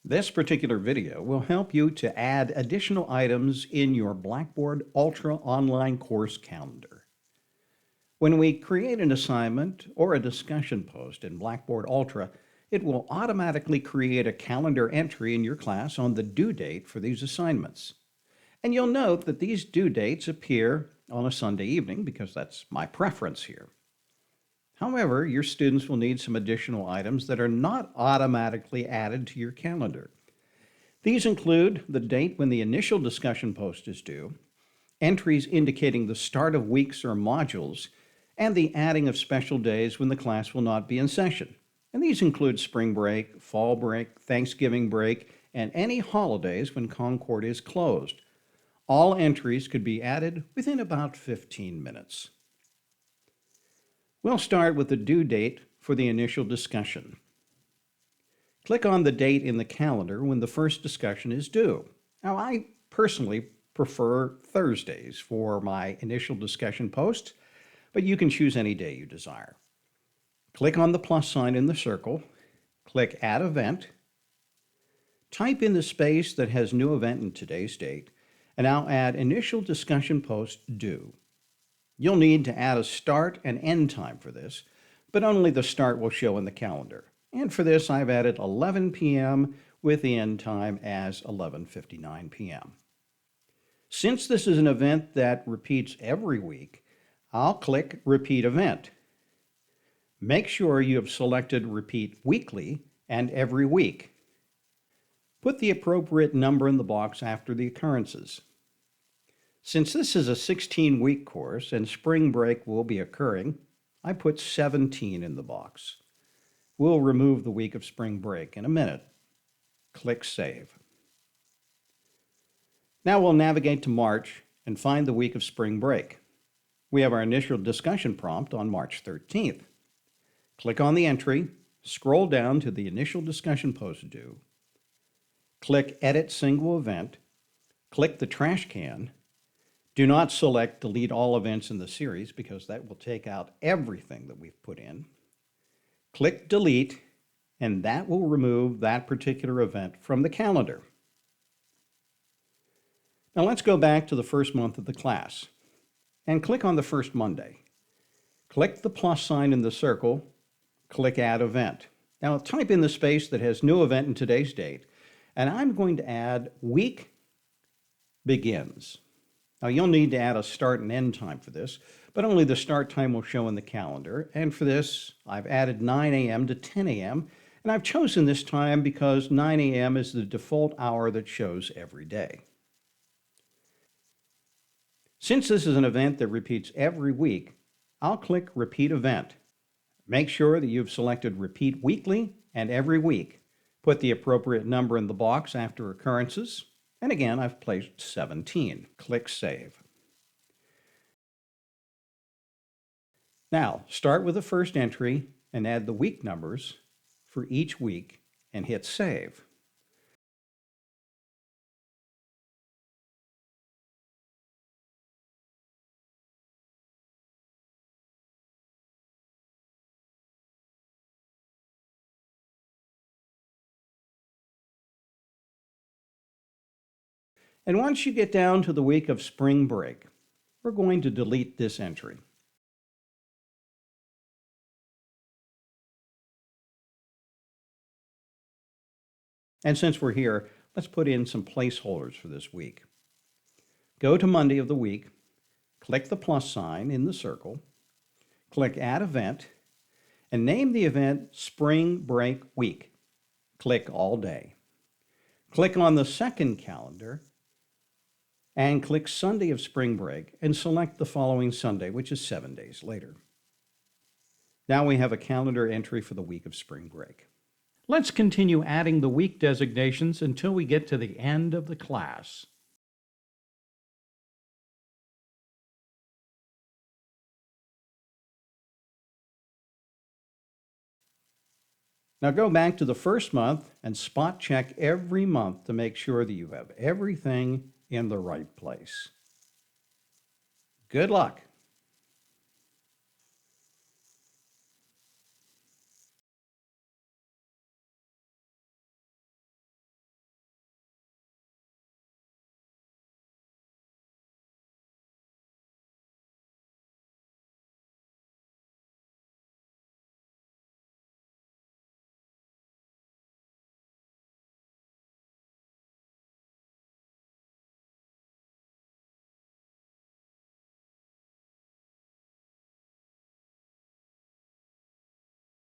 This particular video will help you to add additional items in your Blackboard Ultra online course calendar. When we create an assignment or a discussion post in Blackboard Ultra, it will automatically create a calendar entry in your class on the due date for these assignments. And you'll note that these due dates appear on a Sunday evening because that's my preference here. However, your students will need some additional items that are not automatically added to your calendar. These include the date when the initial discussion post is due, entries indicating the start of weeks or modules, and the adding of special days when the class will not be in session. And these include spring break, fall break, Thanksgiving break, and any holidays when Concord is closed. All entries could be added within about 15 minutes. We'll start with the due date for the initial discussion. Click on the date in the calendar when the first discussion is due. Now, I personally prefer Thursdays for my initial discussion post, but you can choose any day you desire. Click on the plus sign in the circle, click Add Event, type in the space that has New Event in today's date, and I'll add Initial Discussion Post Due. You'll need to add a start and end time for this, but only the start will show in the calendar. And for this, I've added 11 p.m. with the end time as 11:59 p.m. Since this is an event that repeats every week, I'll click Repeat Event. Make sure you have selected Repeat Weekly and Every Week. Put the appropriate number in the box after the occurrences. Since this is a 16-week course and spring break will be occurring, I put 17 in the box. We'll remove the week of spring break in a minute. Click Save. Now we'll navigate to March and find the week of spring break. We have our initial discussion prompt on March 13th. Click on the entry, scroll down to the initial discussion post due, click Edit Single Event, click the trash can. Do not select Delete All Events in the series because that will take out everything that we've put in. Click Delete, and that will remove that particular event from the calendar. Now let's go back to the first month of the class and click on the first Monday. Click the plus sign in the circle, click Add Event. Now type in the space that has New Event in today's date, and I'm going to add Week Begins. Now you'll need to add a start and end time for this, but only the start time will show in the calendar. And for this, I've added 9 a.m. to 10 a.m. And I've chosen this time because 9 a.m. is the default hour that shows every day. Since this is an event that repeats every week, I'll click Repeat Event. Make sure that you've selected Repeat Weekly and Every Week. Put the appropriate number in the box after occurrences. And again, I've placed 17. Click Save. Now, start with the first entry and add the week numbers for each week and hit Save. And once you get down to the week of spring break, we're going to delete this entry. And since we're here, let's put in some placeholders for this week. Go to Monday of the week, click the plus sign in the circle, click Add Event, and name the event Spring Break Week. Click All Day. Click on the second calendar and click Sunday of spring break and select the following Sunday, which is 7 days later. Now we have a calendar entry for the week of spring break. Let's continue adding the week designations until we get to the end of the class. Now go back to the first month and spot check every month to make sure that you have everything in the right place. Good luck.